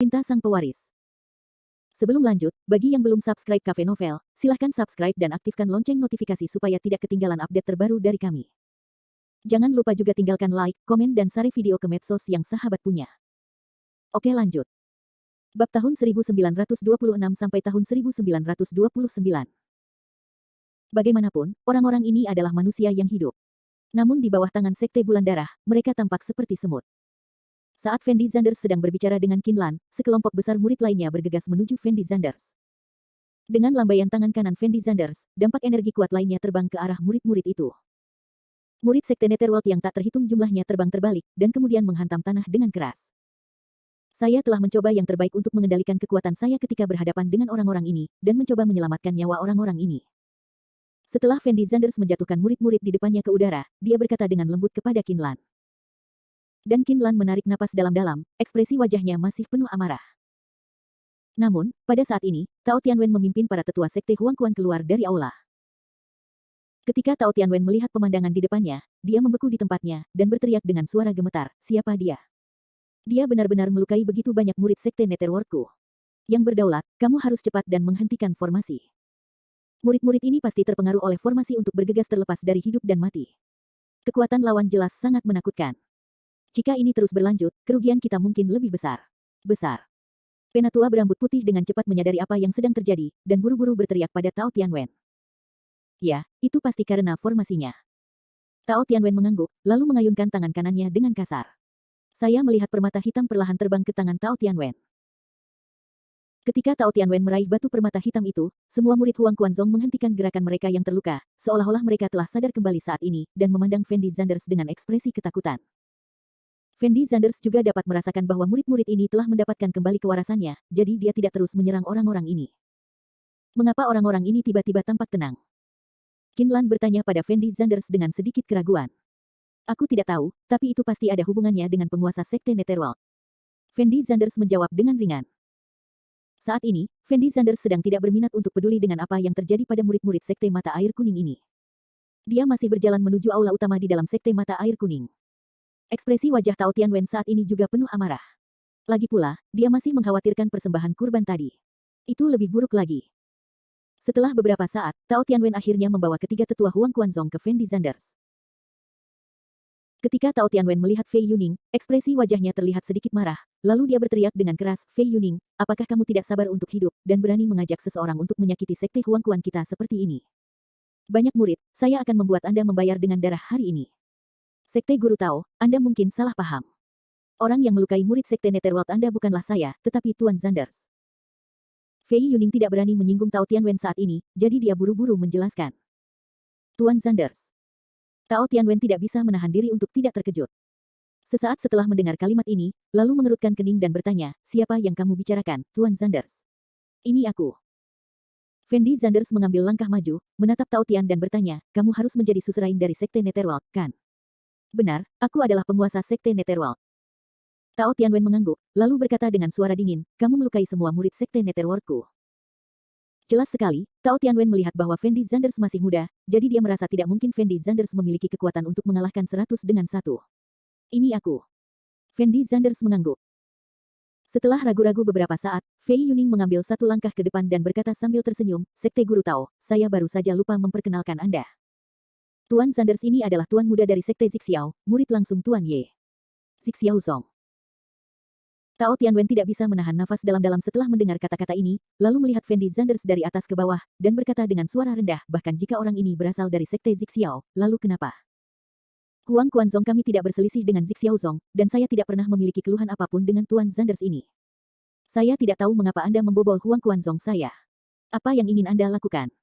Cinta Sang Pewaris. Sebelum lanjut, bagi yang belum subscribe Cafe Novel, silahkan subscribe dan aktifkan lonceng notifikasi supaya tidak ketinggalan update terbaru dari kami. Jangan lupa juga tinggalkan like, komen dan share video ke medsos yang sahabat punya. Oke lanjut. Bab tahun 1926 sampai tahun 1929. Bagaimanapun, orang-orang ini adalah manusia yang hidup. Namun di bawah tangan Sekte Bulan Darah, mereka tampak seperti semut. Saat Fendi Zanders sedang berbicara dengan Kinlan, sekelompok besar murid lainnya bergegas menuju Fendi Zanders. Dengan lambaian tangan kanan Fendi Zanders, dampak energi kuat lainnya terbang ke arah murid-murid itu. Murid Sekte Netherworld yang tak terhitung jumlahnya terbang terbalik, dan kemudian menghantam tanah dengan keras. Saya telah mencoba yang terbaik untuk mengendalikan kekuatan saya ketika berhadapan dengan orang-orang ini, dan mencoba menyelamatkan nyawa orang-orang ini. Setelah Fendi Zanders menjatuhkan murid-murid di depannya ke udara, dia berkata dengan lembut kepada Kinlan. Dan Kinlan menarik napas dalam-dalam, ekspresi wajahnya masih penuh amarah. Namun, pada saat ini, Tao Tianwen memimpin para tetua Sekte Huang Quan keluar dari aula. Ketika Tao Tianwen melihat pemandangan di depannya, dia membeku di tempatnya, dan berteriak dengan suara gemetar, siapa dia? Dia benar-benar melukai begitu banyak murid Sekte Netherworldku. Yang berdaulat, kamu harus cepat dan menghentikan formasi. Murid-murid ini pasti terpengaruh oleh formasi untuk bergegas terlepas dari hidup dan mati. Kekuatan lawan jelas sangat menakutkan. Jika ini terus berlanjut, kerugian kita mungkin lebih besar. Besar. Penatua berambut putih dengan cepat menyadari apa yang sedang terjadi, dan buru-buru berteriak pada Tao Tianwen. Ya, itu pasti karena formasinya. Tao Tianwen mengangguk, lalu mengayunkan tangan kanannya dengan kasar. Saya melihat permata hitam perlahan terbang ke tangan Tao Tianwen. Ketika Tao Tianwen meraih batu permata hitam itu, semua murid Huang Quanzong menghentikan gerakan mereka yang terluka, seolah-olah mereka telah sadar kembali saat ini, dan memandang Fendi Zanders dengan ekspresi ketakutan. Fendi Zanders juga dapat merasakan bahwa murid-murid ini telah mendapatkan kembali kewarasannya, jadi dia tidak terus menyerang orang-orang ini. Mengapa orang-orang ini tiba-tiba tampak tenang? Kinlan bertanya pada Fendi Zanders dengan sedikit keraguan. Aku tidak tahu, tapi itu pasti ada hubungannya dengan penguasa Sekte Netherworld. Fendi Zanders menjawab dengan ringan. Saat ini, Fendi Zanders sedang tidak berminat untuk peduli dengan apa yang terjadi pada murid-murid Sekte Mata Air Kuning ini. Dia masih berjalan menuju aula utama di dalam Sekte Mata Air Kuning. Ekspresi wajah Tao Tianwen saat ini juga penuh amarah. Lagi pula, dia masih mengkhawatirkan persembahan kurban tadi. Itu lebih buruk lagi. Setelah beberapa saat, Tao Tianwen akhirnya membawa ketiga tetua Huang Quanzong ke Fendi Zanders. Ketika Tao Tianwen melihat Fei Yuning, ekspresi wajahnya terlihat sedikit marah, lalu dia berteriak dengan keras, Fei Yuning, apakah kamu tidak sabar untuk hidup, dan berani mengajak seseorang untuk menyakiti Sekte Huang Quan kita seperti ini? Banyak murid, saya akan membuat Anda membayar dengan darah hari ini. Sekte Guru Tao, Anda mungkin salah paham. Orang yang melukai murid Sekte Netherworld Anda bukanlah saya, tetapi Tuan Zanders. Fei Yuning tidak berani menyinggung Tao Tianwen saat ini, jadi dia buru-buru menjelaskan. Tuan Zanders. Tao Tianwen tidak bisa menahan diri untuk tidak terkejut. Sesaat setelah mendengar kalimat ini, lalu mengerutkan kening dan bertanya, siapa yang kamu bicarakan, Tuan Zanders? Ini aku. Fendi Zanders mengambil langkah maju, menatap Tao Tian dan bertanya, kamu harus menjadi suzerain dari Sekte Netherworld, kan? Benar, aku adalah penguasa Sekte Netherworld. Tao Tianwen mengangguk, lalu berkata dengan suara dingin, kamu melukai semua murid Sekte Netherworldku. Jelas sekali, Tao Tianwen melihat bahwa Fendi Zanders masih muda, jadi dia merasa tidak mungkin Fendi Zanders memiliki kekuatan untuk mengalahkan 100 dengan 1. Ini aku. Fendi Zanders mengangguk. Setelah ragu-ragu beberapa saat, Fei Yuning mengambil satu langkah ke depan dan berkata sambil tersenyum, Sekte Guru Tao, saya baru saja lupa memperkenalkan Anda. Tuan Zanders ini adalah tuan muda dari Sekte Zixiao, murid langsung Tuan Ye. Zixiao Song. Tao Tianwen tidak bisa menahan nafas dalam-dalam setelah mendengar kata-kata ini, lalu melihat Fendi Zanders dari atas ke bawah, dan berkata dengan suara rendah, bahkan jika orang ini berasal dari Sekte Zixiao, lalu kenapa? Huang Quanzong kami tidak berselisih dengan Zixiao Song, dan saya tidak pernah memiliki keluhan apapun dengan Tuan Zanders ini. Saya tidak tahu mengapa Anda membobol Huang Quanzong saya. Apa yang ingin Anda lakukan?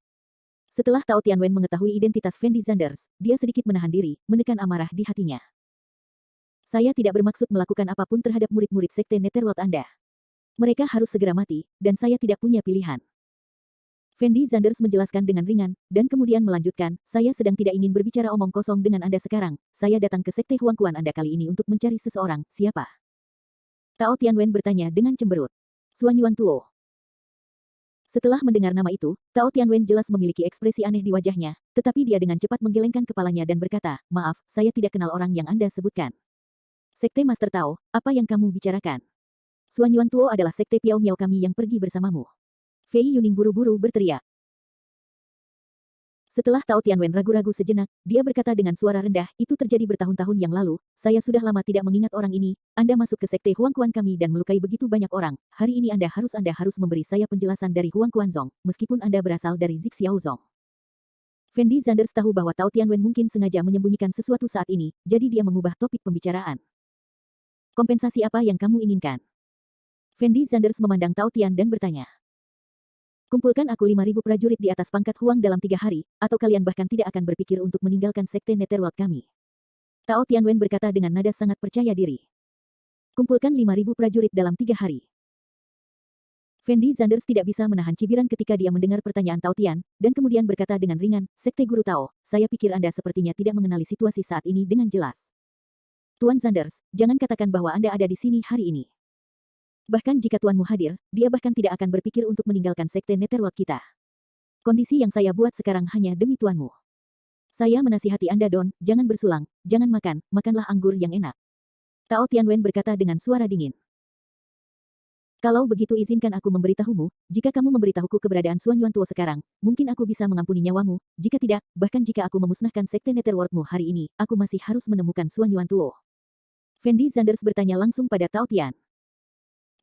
Setelah Tao Tianwen mengetahui identitas Fendi Zanders, dia sedikit menahan diri, menekan amarah di hatinya. Saya tidak bermaksud melakukan apapun terhadap murid-murid Sekte Netherworld Anda. Mereka harus segera mati, dan saya tidak punya pilihan. Fendi Zanders menjelaskan dengan ringan, dan kemudian melanjutkan, saya sedang tidak ingin berbicara omong kosong dengan Anda sekarang, saya datang ke Sekte Huang Quan Anda kali ini untuk mencari seseorang, siapa? Tao Tianwen bertanya dengan cemberut. Suan Yuan Tuo. Setelah mendengar nama itu, Tao Tianwen jelas memiliki ekspresi aneh di wajahnya, tetapi dia dengan cepat menggelengkan kepalanya dan berkata, maaf, saya tidak kenal orang yang Anda sebutkan. Sekte Master Tao, apa yang kamu bicarakan? Suan Yuan Tuo adalah sekte Piao Miao kami yang pergi bersamamu. Fei Yuning buru-buru berteriak. Setelah Tao Tianwen ragu-ragu sejenak, dia berkata dengan suara rendah, itu terjadi bertahun-tahun yang lalu, saya sudah lama tidak mengingat orang ini, Anda masuk ke sekte Huangquan kami dan melukai begitu banyak orang, hari ini Anda harus memberi saya penjelasan dari Huangquan Zong, meskipun Anda berasal dari Zik Xiaozong. Fendi Zanders tahu bahwa Tao Tianwen mungkin sengaja menyembunyikan sesuatu saat ini, jadi dia mengubah topik pembicaraan. Kompensasi apa yang kamu inginkan? Fendi Zanders memandang Tao Tian dan bertanya. Kumpulkan aku 5.000 prajurit di atas pangkat Huang dalam 3 hari, atau kalian bahkan tidak akan berpikir untuk meninggalkan sekte Netherworld kami. Tao Tianwen berkata dengan nada sangat percaya diri. Kumpulkan 5.000 prajurit dalam 3 hari. Fendi Zanders tidak bisa menahan cibiran ketika dia mendengar pertanyaan Tao Tian, dan kemudian berkata dengan ringan, Sekte Guru Tao, saya pikir Anda sepertinya tidak mengenali situasi saat ini dengan jelas. Tuan Zanders, jangan katakan bahwa Anda ada di sini hari ini. Bahkan jika tuanmu hadir, dia bahkan tidak akan berpikir untuk meninggalkan sekte Netherworld kita. Kondisi yang saya buat sekarang hanya demi tuanmu. Saya menasihati Anda Don, jangan bersulang, jangan makan, makanlah anggur yang enak. Tao Tianwen berkata dengan suara dingin. Kalau begitu izinkan aku memberitahumu, jika kamu memberitahuku keberadaan Suan Yuan Tuo sekarang, mungkin aku bisa mengampuni nyawamu, jika tidak, bahkan jika aku memusnahkan sekte Netherworldmu hari ini, aku masih harus menemukan Suan Yuan Tuo. Fendi Zanders bertanya langsung pada Tao Tian.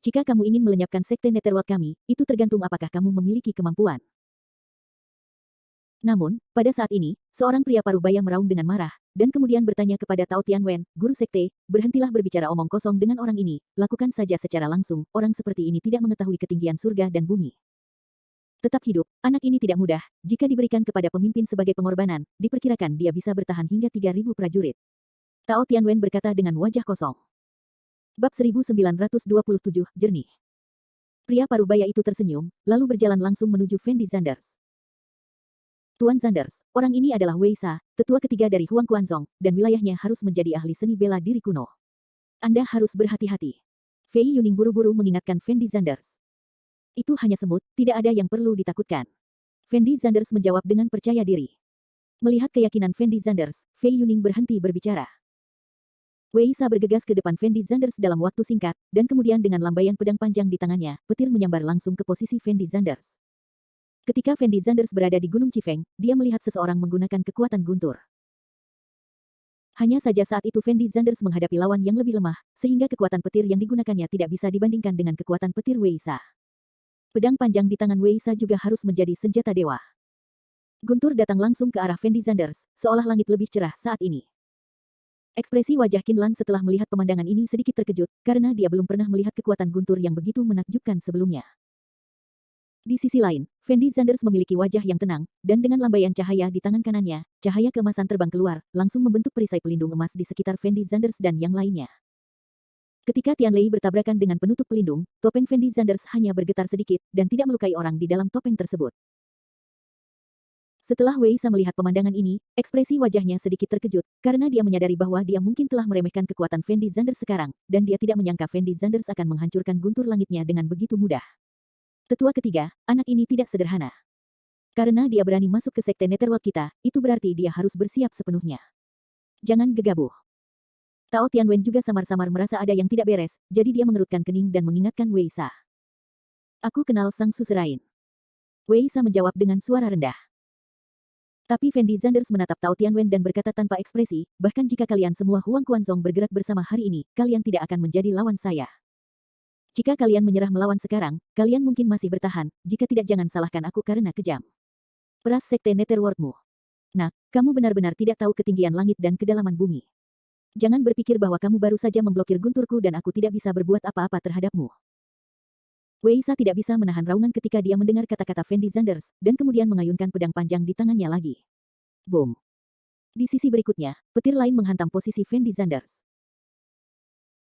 Jika kamu ingin melenyapkan sekte Netherworld kami, itu tergantung apakah kamu memiliki kemampuan. Namun, pada saat ini, seorang pria parubaya meraung dengan marah, dan kemudian bertanya kepada Tao Tianwen, Guru Sekte, berhentilah berbicara omong kosong dengan orang ini, lakukan saja secara langsung, orang seperti ini tidak mengetahui ketinggian surga dan bumi. Tetap hidup, anak ini tidak mudah, jika diberikan kepada pemimpin sebagai pengorbanan, diperkirakan dia bisa bertahan hingga 3.000 prajurit. Tao Tianwen berkata dengan wajah kosong. Bab 1927, Jernih. Pria parubaya itu tersenyum, lalu berjalan langsung menuju Fendi Zanders. Tuan Zanders, orang ini adalah Wei Sa, tetua ketiga dari Huangquan Zong, dan wilayahnya harus menjadi ahli seni bela diri kuno. Anda harus berhati-hati. Fei Yuning buru-buru mengingatkan Fendi Zanders. Itu hanya semut, tidak ada yang perlu ditakutkan. Fendi Zanders menjawab dengan percaya diri. Melihat keyakinan Fendi Zanders, Fei Yuning berhenti berbicara. Wei Sa bergegas ke depan Fendi Zanders dalam waktu singkat, dan kemudian dengan lambaian pedang panjang di tangannya, petir menyambar langsung ke posisi Fendi Zanders. Ketika Fendi Zanders berada di Gunung Cifeng, dia melihat seseorang menggunakan kekuatan guntur. Hanya saja saat itu Fendi Zanders menghadapi lawan yang lebih lemah, sehingga kekuatan petir yang digunakannya tidak bisa dibandingkan dengan kekuatan petir Wei Sa. Pedang panjang di tangan Wei Sa juga harus menjadi senjata dewa. Guntur datang langsung ke arah Fendi Zanders, seolah langit lebih cerah saat ini. Ekspresi wajah Qin Lan setelah melihat pemandangan ini sedikit terkejut, karena dia belum pernah melihat kekuatan guntur yang begitu menakjubkan sebelumnya. Di sisi lain, Fendi Zanders memiliki wajah yang tenang, dan dengan lambaian cahaya di tangan kanannya, cahaya keemasan terbang keluar, langsung membentuk perisai pelindung emas di sekitar Fendi Zanders dan yang lainnya. Ketika Tian Lei bertabrakan dengan penutup pelindung, topeng Fendi Zanders hanya bergetar sedikit, dan tidak melukai orang di dalam topeng tersebut. Setelah Wei Sa melihat pemandangan ini, ekspresi wajahnya sedikit terkejut, karena dia menyadari bahwa dia mungkin telah meremehkan kekuatan Fendi Zanders sekarang, dan dia tidak menyangka Fendi Zanders akan menghancurkan guntur langitnya dengan begitu mudah. Tetua ketiga, anak ini tidak sederhana. Karena dia berani masuk ke sekte Netherworld kita, itu berarti dia harus bersiap sepenuhnya. Jangan gegabah. Tao Tianwen juga samar-samar merasa ada yang tidak beres, jadi dia mengerutkan kening dan mengingatkan Wei Sa. Aku kenal sang suserain. Wei Sa menjawab dengan suara rendah. Tapi Fendi Zanders menatap Tao Tianwen dan berkata tanpa ekspresi, bahkan jika kalian semua Huangquan Zong bergerak bersama hari ini, kalian tidak akan menjadi lawan saya. Jika kalian menyerah melawan sekarang, kalian mungkin masih bertahan, jika tidak jangan salahkan aku karena kejam. Peras sekte Netherworldmu. Nak, kamu benar-benar tidak tahu ketinggian langit dan kedalaman bumi. Jangan berpikir bahwa kamu baru saja memblokir gunturku dan aku tidak bisa berbuat apa-apa terhadapmu. Wei Sa tidak bisa menahan raungan ketika dia mendengar kata-kata Fendi Zanders, dan kemudian mengayunkan pedang panjang di tangannya lagi. Boom. Di sisi berikutnya, petir lain menghantam posisi Fendi Zanders.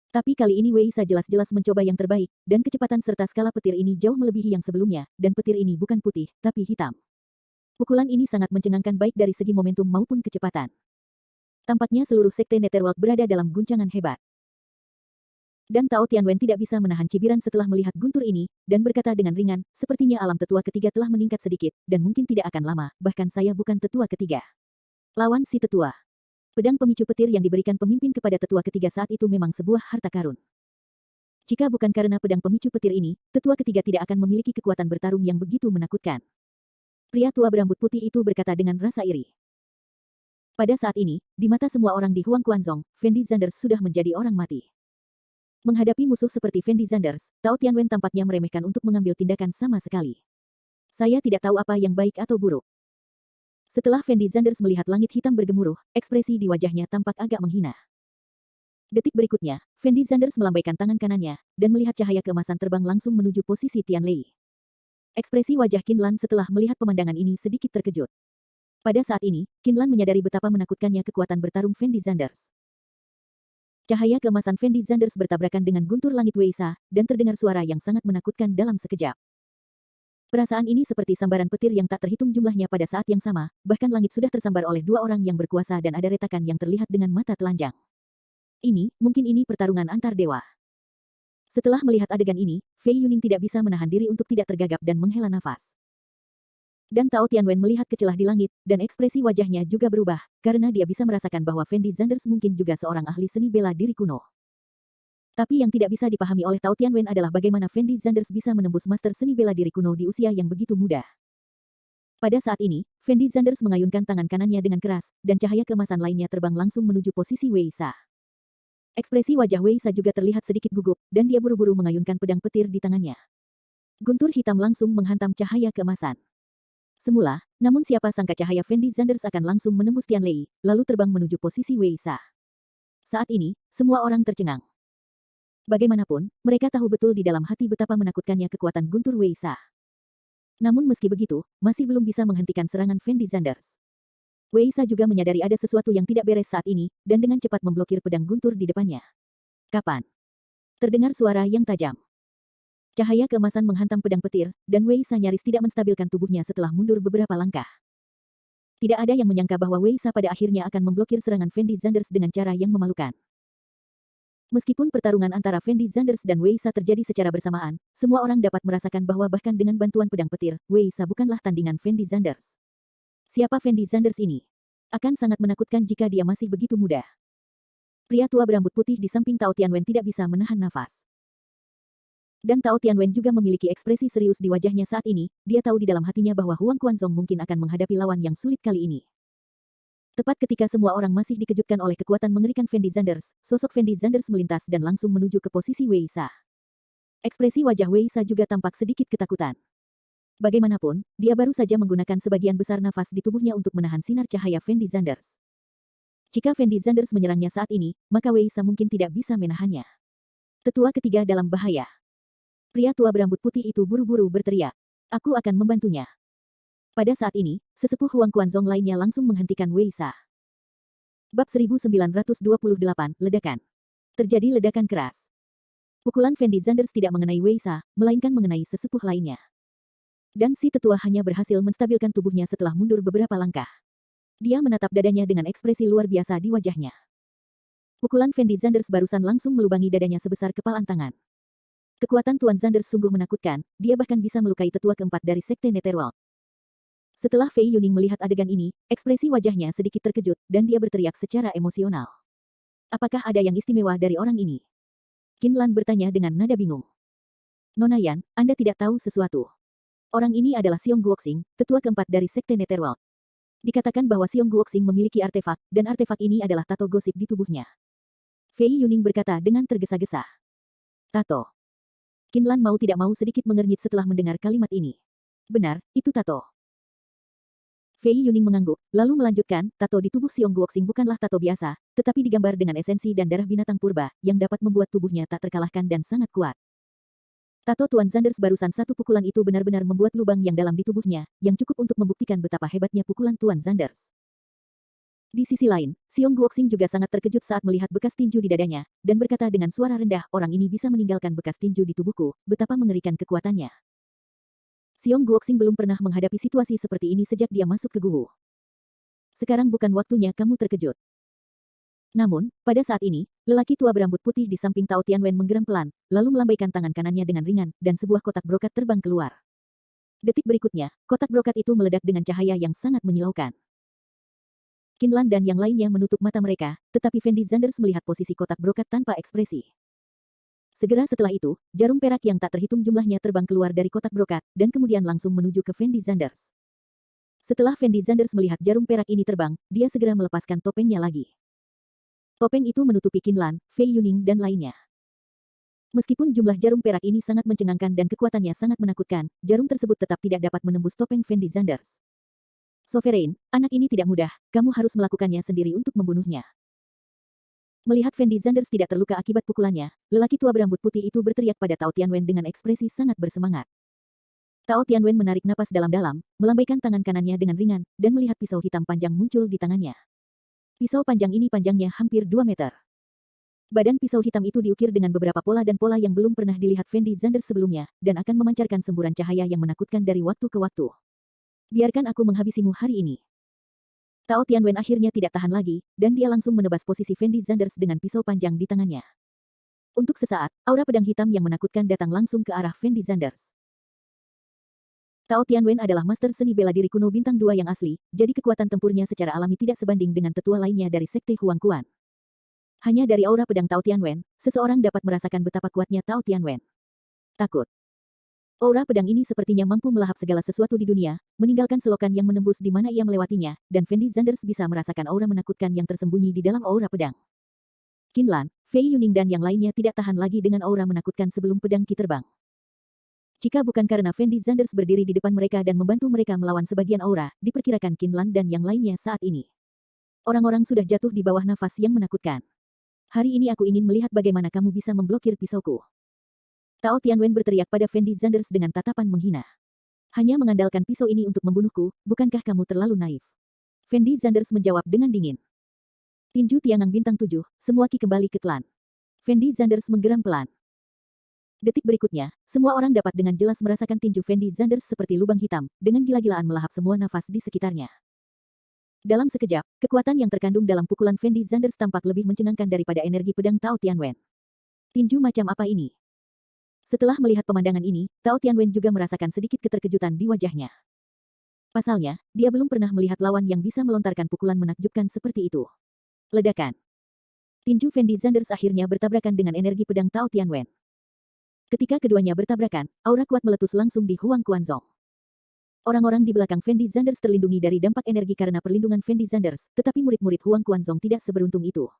Tapi kali ini Wei Sa jelas-jelas mencoba yang terbaik, dan kecepatan serta skala petir ini jauh melebihi yang sebelumnya, dan petir ini bukan putih, tapi hitam. Pukulan ini sangat mencengangkan baik dari segi momentum maupun kecepatan. Tampaknya seluruh sekte Netherworld berada dalam guncangan hebat. Dan Tao Tianwen tidak bisa menahan cibiran setelah melihat guntur ini, dan berkata dengan ringan, sepertinya alam tetua ketiga telah meningkat sedikit, dan mungkin tidak akan lama, bahkan saya bukan tetua ketiga. Lawan si tetua. Pedang pemicu petir yang diberikan pemimpin kepada tetua ketiga saat itu memang sebuah harta karun. Jika bukan karena pedang pemicu petir ini, tetua ketiga tidak akan memiliki kekuatan bertarung yang begitu menakutkan. Pria tua berambut putih itu berkata dengan rasa iri. Pada saat ini, di mata semua orang di Huangquanzong, Fendi Zanders sudah menjadi orang mati. Menghadapi musuh seperti Fendi Zanders, Tao Tianwen tampaknya meremehkan untuk mengambil tindakan sama sekali. Saya tidak tahu apa yang baik atau buruk. Setelah Fendi Zanders melihat langit hitam bergemuruh, ekspresi di wajahnya tampak agak menghina. Detik berikutnya, Fendi Zanders melambaikan tangan kanannya, dan melihat cahaya keemasan terbang langsung menuju posisi Tianlei. Ekspresi wajah Qinlan setelah melihat pemandangan ini sedikit terkejut. Pada saat ini, Qinlan menyadari betapa menakutkannya kekuatan bertarung Fendi Zanders. Cahaya keemasan Fendi Zanders bertabrakan dengan guntur langit Weisa, dan terdengar suara yang sangat menakutkan dalam sekejap. Perasaan ini seperti sambaran petir yang tak terhitung jumlahnya pada saat yang sama, bahkan langit sudah tersambar oleh dua orang yang berkuasa dan ada retakan yang terlihat dengan mata telanjang. Mungkin ini pertarungan antar dewa. Setelah melihat adegan ini, Fei Yuning tidak bisa menahan diri untuk tidak tergagap dan menghela nafas. Dan Tao Tianwen melihat ke celah di langit, dan ekspresi wajahnya juga berubah, karena dia bisa merasakan bahwa Fendi Zanders mungkin juga seorang ahli seni bela diri kuno. Tapi yang tidak bisa dipahami oleh Tao Tianwen adalah bagaimana Fendi Zanders bisa menembus master seni bela diri kuno di usia yang begitu muda. Pada saat ini, Fendi Zanders mengayunkan tangan kanannya dengan keras, dan cahaya keemasan lainnya terbang langsung menuju posisi Weisa. Ekspresi wajah Weisa juga terlihat sedikit gugup, dan dia buru-buru mengayunkan pedang petir di tangannya. Guntur hitam langsung menghantam cahaya keemasan. Semula, namun siapa sangka cahaya Fendi Zanders akan langsung menembus Tianlei, lalu terbang menuju posisi Weisa. Saat ini, semua orang tercengang. Bagaimanapun, mereka tahu betul di dalam hati betapa menakutkannya kekuatan guntur Weisa. Namun meski begitu, masih belum bisa menghentikan serangan Fendi Zanders. Weisa juga menyadari ada sesuatu yang tidak beres saat ini, dan dengan cepat memblokir pedang guntur di depannya. Kapan? Terdengar suara yang tajam. Cahaya keemasan menghantam pedang petir, dan Weisa nyaris tidak menstabilkan tubuhnya setelah mundur beberapa langkah. Tidak ada yang menyangka bahwa Weisa pada akhirnya akan memblokir serangan Fendi Zanders dengan cara yang memalukan. Meskipun pertarungan antara Fendi Zanders dan Weisa terjadi secara bersamaan, semua orang dapat merasakan bahwa bahkan dengan bantuan pedang petir, Weisa bukanlah tandingan Fendi Zanders. Siapa Fendi Zanders ini? Akan sangat menakutkan jika dia masih begitu muda. Pria tua berambut putih di samping Tao Tianwen tidak bisa menahan nafas. Dan Tao Tianwen juga memiliki ekspresi serius di wajahnya saat ini, dia tahu di dalam hatinya bahwa Huangquanzong mungkin akan menghadapi lawan yang sulit kali ini. Tepat ketika semua orang masih dikejutkan oleh kekuatan mengerikan Fendi Zanders, sosok Fendi Zanders melintas dan langsung menuju ke posisi Weisa. Ekspresi wajah Weisa juga tampak sedikit ketakutan. Bagaimanapun, dia baru saja menggunakan sebagian besar nafas di tubuhnya untuk menahan sinar cahaya Fendi Zanders. Jika Fendi Zanders menyerangnya saat ini, maka Weisa mungkin tidak bisa menahannya. Tetua ketiga dalam bahaya. Pria tua berambut putih itu buru-buru berteriak. Aku akan membantunya. Pada saat ini, sesepuh Huangquanzong lainnya langsung menghentikan Weisa. Bab 1928, Ledakan. Terjadi ledakan keras. Pukulan Fendi Zanders tidak mengenai Weisa, melainkan mengenai sesepuh lainnya. Dan si tetua hanya berhasil menstabilkan tubuhnya setelah mundur beberapa langkah. Dia menatap dadanya dengan ekspresi luar biasa di wajahnya. Pukulan Fendi Zanders barusan langsung melubangi dadanya sebesar kepalan tangan. Kekuatan Tuan Zanders sungguh menakutkan, dia bahkan bisa melukai tetua keempat dari Sekte Netherworld. Setelah Fei Yuning melihat adegan ini, ekspresi wajahnya sedikit terkejut, dan dia berteriak secara emosional. Apakah ada yang istimewa dari orang ini? Qinlan bertanya dengan nada bingung. Nona Yan, Anda tidak tahu sesuatu. Orang ini adalah Xiong Guoxing, tetua keempat dari Sekte Netherworld. Dikatakan bahwa Xiong Guoxing memiliki artefak, dan artefak ini adalah tato gosip di tubuhnya. Fei Yuning berkata dengan tergesa-gesa. Tato. Qinlan mau tidak mau sedikit mengernyit setelah mendengar kalimat ini. Benar, itu tato. Fei Yuning mengangguk, lalu melanjutkan, tato di tubuh Xiong Guoxing bukanlah tato biasa, tetapi digambar dengan esensi dan darah binatang purba, yang dapat membuat tubuhnya tak terkalahkan dan sangat kuat. Tato Tuan Zanders barusan satu pukulan itu benar-benar membuat lubang yang dalam di tubuhnya, yang cukup untuk membuktikan betapa hebatnya pukulan Tuan Zanders. Di sisi lain, Xiong Guoxing juga sangat terkejut saat melihat bekas tinju di dadanya, dan berkata dengan suara rendah, orang ini bisa meninggalkan bekas tinju di tubuhku, betapa mengerikan kekuatannya. Xiong Guoxing belum pernah menghadapi situasi seperti ini sejak dia masuk ke gua. Sekarang bukan waktunya kamu terkejut. Namun, pada saat ini, lelaki tua berambut putih di samping Tao Tianwen menggeram pelan, lalu melambaikan tangan kanannya dengan ringan, dan sebuah kotak brokat terbang keluar. Detik berikutnya, kotak brokat itu meledak dengan cahaya yang sangat menyilaukan. Qinlan dan yang lainnya menutup mata mereka, tetapi Fendi Zanders melihat posisi kotak brokat tanpa ekspresi. Segera setelah itu, jarum perak yang tak terhitung jumlahnya terbang keluar dari kotak brokat, dan kemudian langsung menuju ke Fendi Zanders. Setelah Fendi Zanders melihat jarum perak ini terbang, dia segera melepaskan topengnya lagi. Topeng itu menutupi Qinlan, Fei Yuning dan lainnya. Meskipun jumlah jarum perak ini sangat mencengangkan dan kekuatannya sangat menakutkan, jarum tersebut tetap tidak dapat menembus topeng Fendi Zanders. Sovereign, anak ini tidak mudah, kamu harus melakukannya sendiri untuk membunuhnya. Melihat Fendi Zanders tidak terluka akibat pukulannya, lelaki tua berambut putih itu berteriak pada Tao Tianwen dengan ekspresi sangat bersemangat. Tao Tianwen menarik napas dalam-dalam, melambaikan tangan kanannya dengan ringan, dan melihat pisau hitam panjang muncul di tangannya. Pisau panjang ini panjangnya hampir 2 meter. Badan pisau hitam itu diukir dengan beberapa pola dan pola yang belum pernah dilihat Fendi Zanders sebelumnya, dan akan memancarkan semburan cahaya yang menakutkan dari waktu ke waktu. Biarkan aku menghabisimu hari ini. Tao Tianwen akhirnya tidak tahan lagi, dan dia langsung menebas posisi Fendi Zanders dengan pisau panjang di tangannya. Untuk sesaat, aura pedang hitam yang menakutkan datang langsung ke arah Fendi Zanders. Tao Tianwen adalah master seni bela diri kuno bintang 2 yang asli, jadi kekuatan tempurnya secara alami tidak sebanding dengan tetua lainnya dari Sekte Huang Quan. Hanya dari aura pedang Tao Tianwen, seseorang dapat merasakan betapa kuatnya Tao Tianwen. Takut. Aura pedang ini sepertinya mampu melahap segala sesuatu di dunia, meninggalkan selokan yang menembus di mana ia melewatinya, dan Fendi Zanders bisa merasakan aura menakutkan yang tersembunyi di dalam aura pedang. Qinlan, Fei Yuning dan yang lainnya tidak tahan lagi dengan aura menakutkan sebelum pedang Qi terbang. Jika bukan karena Fendi Zanders berdiri di depan mereka dan membantu mereka melawan sebagian aura, diperkirakan Qinlan dan yang lainnya saat ini. Orang-orang sudah jatuh di bawah nafas yang menakutkan. Hari ini aku ingin melihat bagaimana kamu bisa memblokir pisauku. Tao Tianwen berteriak pada Fendi Zanders dengan tatapan menghina. Hanya mengandalkan pisau ini untuk membunuhku, bukankah kamu terlalu naif? Fendi Zanders menjawab dengan dingin. Tinju Tiangang Bintang 7, semua Qi kembali ke klan. Fendi Zanders menggeram pelan. Detik berikutnya, semua orang dapat dengan jelas merasakan tinju Fendi Zanders seperti lubang hitam, dengan gila-gilaan melahap semua nafas di sekitarnya. Dalam sekejap, kekuatan yang terkandung dalam pukulan Fendi Zanders tampak lebih mencengangkan daripada energi pedang Tao Tianwen. Tinju macam apa ini? Setelah melihat pemandangan ini, Tao Tianwen juga merasakan sedikit keterkejutan di wajahnya. Pasalnya, dia belum pernah melihat lawan yang bisa melontarkan pukulan menakjubkan seperti itu. Ledakan. Tinju Fendi Zanders akhirnya bertabrakan dengan energi pedang Tao Tianwen. Ketika keduanya bertabrakan, aura kuat meletus langsung di Huang Quanzong. Orang-orang di belakang Fendi Zanders terlindungi dari dampak energi karena perlindungan Fendi Zanders, tetapi murid-murid Huang Quanzong tidak seberuntung itu.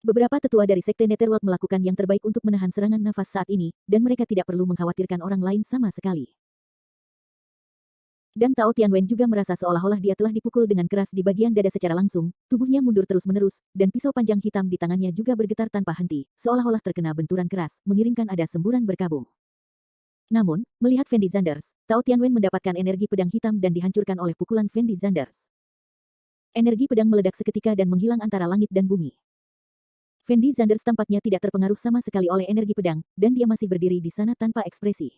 Beberapa tetua dari Sekte Netherworld melakukan yang terbaik untuk menahan serangan nafas saat ini, dan mereka tidak perlu mengkhawatirkan orang lain sama sekali. Dan Tao Tianwen juga merasa seolah-olah dia telah dipukul dengan keras di bagian dada secara langsung, tubuhnya mundur terus-menerus, dan pisau panjang hitam di tangannya juga bergetar tanpa henti, seolah-olah terkena benturan keras, mengiringkan ada semburan berkabung. Namun, melihat Fendi Zanders, Tao Tianwen mendapatkan energi pedang hitam dan dihancurkan oleh pukulan Fendi Zanders. Energi pedang meledak seketika dan menghilang antara langit dan bumi. Fendi Zanders tampaknya tidak terpengaruh sama sekali oleh energi pedang, dan dia masih berdiri di sana tanpa ekspresi.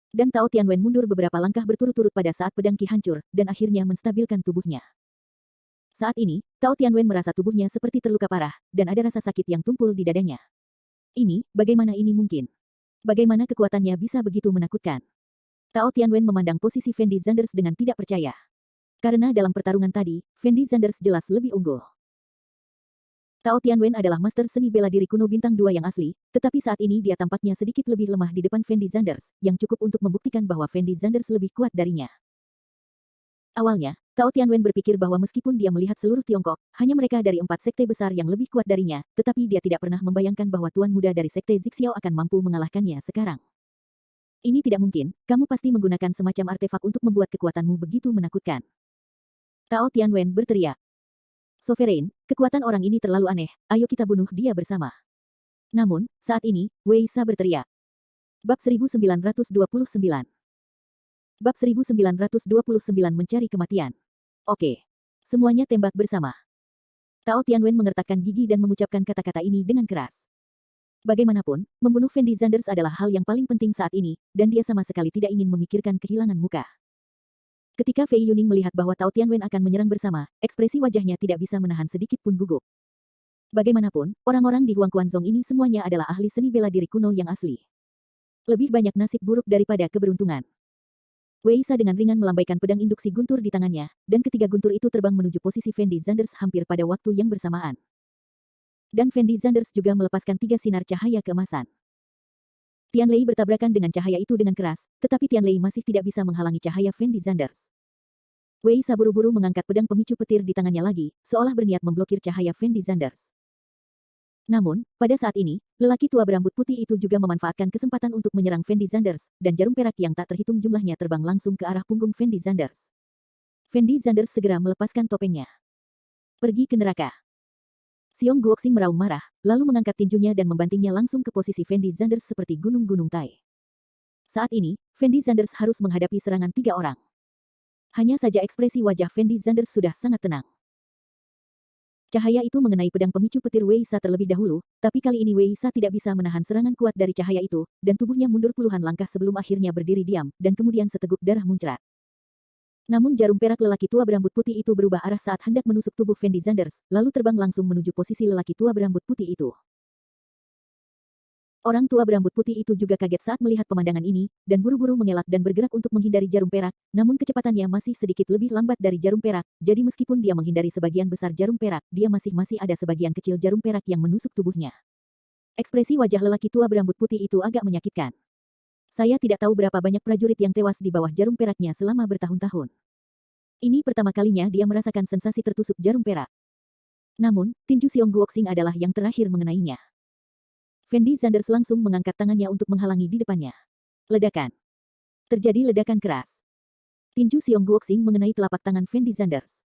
Dan Tao Tianwen mundur beberapa langkah berturut-turut pada saat pedang Qi hancur, dan akhirnya menstabilkan tubuhnya. Saat ini, Tao Tianwen merasa tubuhnya seperti terluka parah, dan ada rasa sakit yang tumpul di dadanya. Bagaimana ini mungkin? Bagaimana kekuatannya bisa begitu menakutkan? Tao Tianwen memandang posisi Fendi Zanders dengan tidak percaya. Karena dalam pertarungan tadi, Fendi Zanders jelas lebih unggul. Tao Tianwen adalah master seni bela diri kuno bintang 2 yang asli, tetapi saat ini dia tampaknya sedikit lebih lemah di depan Fendi Zanders, yang cukup untuk membuktikan bahwa Fendi Zanders lebih kuat darinya. Awalnya, Tao Tianwen berpikir bahwa meskipun dia melihat seluruh Tiongkok, hanya mereka dari 4 sekte besar yang lebih kuat darinya, tetapi dia tidak pernah membayangkan bahwa tuan muda dari sekte Zixiao akan mampu mengalahkannya sekarang. Ini tidak mungkin, kamu pasti menggunakan semacam artefak untuk membuat kekuatanmu begitu menakutkan. Tao Tianwen berteriak. Sovereign, kekuatan orang ini terlalu aneh, ayo kita bunuh dia bersama. Namun, saat ini, Wei Sa berteriak. Bab 1929. Bab 1929 mencari kematian. Oke. Semuanya tembak bersama. Tao Tianwen mengertakkan gigi dan mengucapkan kata-kata ini dengan keras. Bagaimanapun, membunuh Fendi Zanders adalah hal yang paling penting saat ini, dan dia sama sekali tidak ingin memikirkan kehilangan muka. Ketika Fei Yuning melihat bahwa Tao Tianwen akan menyerang bersama, ekspresi wajahnya tidak bisa menahan sedikit pun gugup. Bagaimanapun, orang-orang di Huang Quanzong ini semuanya adalah ahli seni bela diri kuno yang asli. Lebih banyak nasib buruk daripada keberuntungan. Wei Sa dengan ringan melambaikan pedang induksi guntur di tangannya, dan ketiga guntur itu terbang menuju posisi Fendi Zanders hampir pada waktu yang bersamaan. Dan Fendi Zanders juga melepaskan 3 sinar cahaya keemasan. Tian Lei bertabrakan dengan cahaya itu dengan keras, tetapi Tian Lei masih tidak bisa menghalangi cahaya Fendi Zanders. Wei Sa buru-buru mengangkat pedang pemicu petir di tangannya lagi, seolah berniat memblokir cahaya Fendi Zanders. Namun, pada saat ini, lelaki tua berambut putih itu juga memanfaatkan kesempatan untuk menyerang Fendi Zanders, dan jarum perak yang tak terhitung jumlahnya terbang langsung ke arah punggung Fendi Zanders. Fendi Zanders segera melepaskan topengnya. Pergi ke neraka. Xiong Guoxing meraung marah, lalu mengangkat tinjunya dan membantingnya langsung ke posisi Fendi Zanders seperti gunung-gunung Tai. Saat ini, Fendi Zanders harus menghadapi serangan 3 orang. Hanya saja ekspresi wajah Fendi Zanders sudah sangat tenang. Cahaya itu mengenai pedang pemicu petir Wei Sa terlebih dahulu, tapi kali ini Wei Sa tidak bisa menahan serangan kuat dari cahaya itu, dan tubuhnya mundur puluhan langkah sebelum akhirnya berdiri diam, dan kemudian seteguk darah muncrat. Namun jarum perak lelaki tua berambut putih itu berubah arah saat hendak menusuk tubuh Fendi Zanders, lalu terbang langsung menuju posisi lelaki tua berambut putih itu. Orang tua berambut putih itu juga kaget saat melihat pemandangan ini, dan buru-buru mengelak dan bergerak untuk menghindari jarum perak, namun kecepatannya masih sedikit lebih lambat dari jarum perak, jadi meskipun dia menghindari sebagian besar jarum perak, dia masih ada sebagian kecil jarum perak yang menusuk tubuhnya. Ekspresi wajah lelaki tua berambut putih itu agak menyakitkan. Saya tidak tahu berapa banyak prajurit yang tewas di bawah jarum peraknya selama bertahun-tahun. Ini pertama kalinya dia merasakan sensasi tertusuk jarum perak. Namun, tinju Xiong Guoxing adalah yang terakhir mengenainya. Fendi Zanders langsung mengangkat tangannya untuk menghalangi di depannya. Ledakan. Terjadi ledakan keras. Tinju Xiong Guoxing mengenai telapak tangan Fendi Zanders.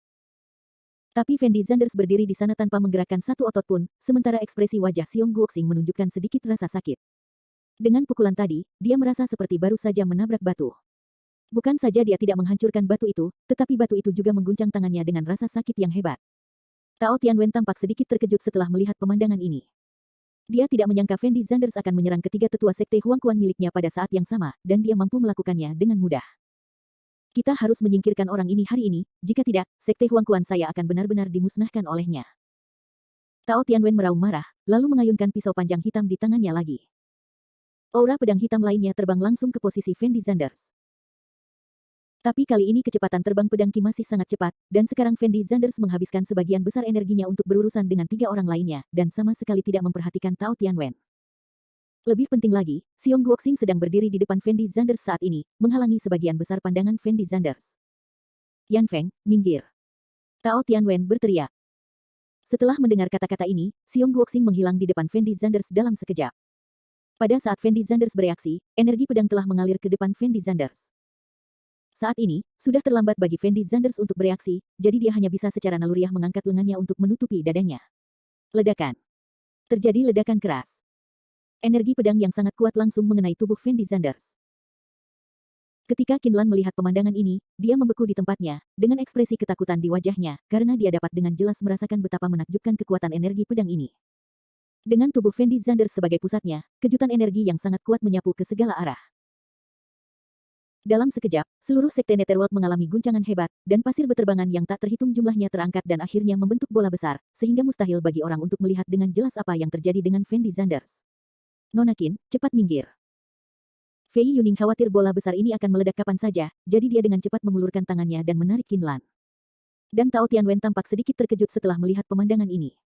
Tapi Fendi Zanders berdiri di sana tanpa menggerakkan satu otot pun, sementara ekspresi wajah Xiong Guoxing menunjukkan sedikit rasa sakit. Dengan pukulan tadi, dia merasa seperti baru saja menabrak batu. Bukan saja dia tidak menghancurkan batu itu, tetapi batu itu juga mengguncang tangannya dengan rasa sakit yang hebat. Tao Tianwen tampak sedikit terkejut setelah melihat pemandangan ini. Dia tidak menyangka Fendi Zanders akan menyerang ketiga tetua sekte Huangquan miliknya pada saat yang sama, dan dia mampu melakukannya dengan mudah. Kita harus menyingkirkan orang ini hari ini, jika tidak, sekte Huangquan saya akan benar-benar dimusnahkan olehnya. Tao Tianwen meraung marah, lalu mengayunkan pisau panjang hitam di tangannya lagi. Aura pedang hitam lainnya terbang langsung ke posisi Fendi Zanders. Tapi kali ini kecepatan terbang pedang Qi masih sangat cepat, dan sekarang Fendi Zanders menghabiskan sebagian besar energinya untuk berurusan dengan 3 orang lainnya, dan sama sekali tidak memperhatikan Tao Tianwen. Lebih penting lagi, Xiong Guoxing sedang berdiri di depan Fendi Zanders saat ini, menghalangi sebagian besar pandangan Fendi Zanders. Yan Feng, minggir. Tao Tianwen berteriak. Setelah mendengar kata-kata ini, Xiong Guoxing menghilang di depan Fendi Zanders dalam sekejap. Pada saat Fendi Zanders bereaksi, energi pedang telah mengalir ke depan Fendi Zanders. Saat ini, sudah terlambat bagi Fendi Zanders untuk bereaksi, jadi dia hanya bisa secara naluriah mengangkat lengannya untuk menutupi dadanya. Ledakan. Terjadi ledakan keras. Energi pedang yang sangat kuat langsung mengenai tubuh Fendi Zanders. Ketika Qinlan melihat pemandangan ini, dia membeku di tempatnya, dengan ekspresi ketakutan di wajahnya, karena dia dapat dengan jelas merasakan betapa menakjubkan kekuatan energi pedang ini. Dengan tubuh Fendi Zanders sebagai pusatnya, kejutan energi yang sangat kuat menyapu ke segala arah. Dalam sekejap, seluruh sekte Netherworld mengalami guncangan hebat, dan pasir beterbangan yang tak terhitung jumlahnya terangkat dan akhirnya membentuk bola besar, sehingga mustahil bagi orang untuk melihat dengan jelas apa yang terjadi dengan Fendi Zanders. Nona Qin, cepat minggir. Fei Yuning khawatir bola besar ini akan meledak kapan saja, jadi dia dengan cepat mengulurkan tangannya dan menarik Qinlan. Dan Tao Tianwen tampak sedikit terkejut setelah melihat pemandangan ini.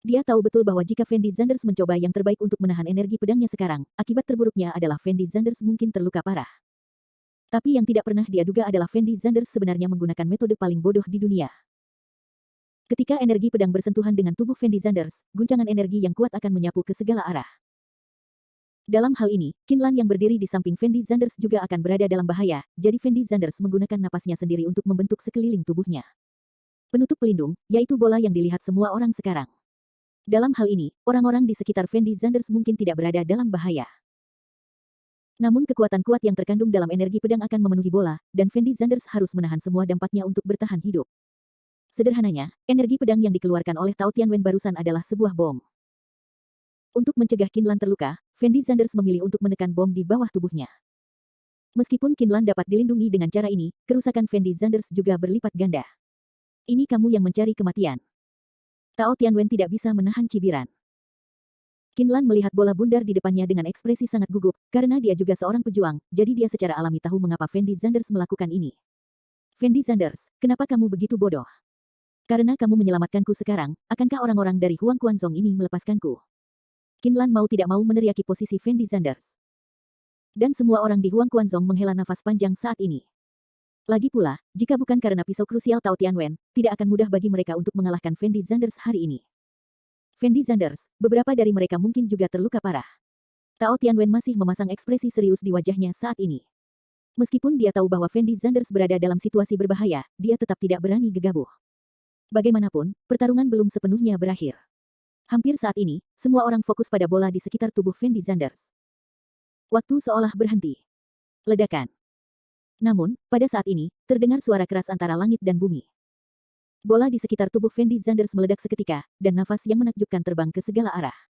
Dia tahu betul bahwa jika Fendi Zanders mencoba yang terbaik untuk menahan energi pedangnya sekarang, akibat terburuknya adalah Fendi Zanders mungkin terluka parah. Tapi yang tidak pernah dia duga adalah Fendi Zanders sebenarnya menggunakan metode paling bodoh di dunia. Ketika energi pedang bersentuhan dengan tubuh Fendi Zanders, guncangan energi yang kuat akan menyapu ke segala arah. Dalam hal ini, Qinlan yang berdiri di samping Fendi Zanders juga akan berada dalam bahaya, jadi Fendi Zanders menggunakan napasnya sendiri untuk membentuk sekeliling tubuhnya. Penutup pelindung, yaitu bola yang dilihat semua orang sekarang. Dalam hal ini, orang-orang di sekitar Fendi Zanders mungkin tidak berada dalam bahaya. Namun kekuatan kuat yang terkandung dalam energi pedang akan memenuhi bola, dan Fendi Zanders harus menahan semua dampaknya untuk bertahan hidup. Sederhananya, energi pedang yang dikeluarkan oleh Tao Tianwen barusan adalah sebuah bom. Untuk mencegah Qinlan terluka, Fendi Zanders memilih untuk menekan bom di bawah tubuhnya. Meskipun Qinlan dapat dilindungi dengan cara ini, kerusakan Fendi Zanders juga berlipat ganda. Ini kamu yang mencari kematian. Tao Tianwen tidak bisa menahan cibiran. Qinlan melihat bola bundar di depannya dengan ekspresi sangat gugup, karena dia juga seorang pejuang, jadi dia secara alami tahu mengapa Fendi Zanders melakukan ini. Fendi Zanders, kenapa kamu begitu bodoh? Karena kamu menyelamatkanku sekarang, akankah orang-orang dari Huang Quanzong ini melepaskanku? Qin Lan mau tidak mau meneriaki posisi Fendi Zanders. Dan semua orang di Huang Quanzong menghela nafas panjang saat ini. Lagi pula, jika bukan karena pisau krusial Tao Tianwen, tidak akan mudah bagi mereka untuk mengalahkan Fendi Zanders hari ini. Fendi Zanders, beberapa dari mereka mungkin juga terluka parah. Tao Tianwen masih memasang ekspresi serius di wajahnya saat ini. Meskipun dia tahu bahwa Fendi Zanders berada dalam situasi berbahaya, dia tetap tidak berani gegabah. Bagaimanapun, pertarungan belum sepenuhnya berakhir. Hampir saat ini, semua orang fokus pada bola di sekitar tubuh Fendi Zanders. Waktu seolah berhenti. Ledakan. Namun, pada saat ini, terdengar suara keras antara langit dan bumi. Bola di sekitar tubuh Fendi Zanders meledak seketika, dan nafas yang menakjubkan terbang ke segala arah.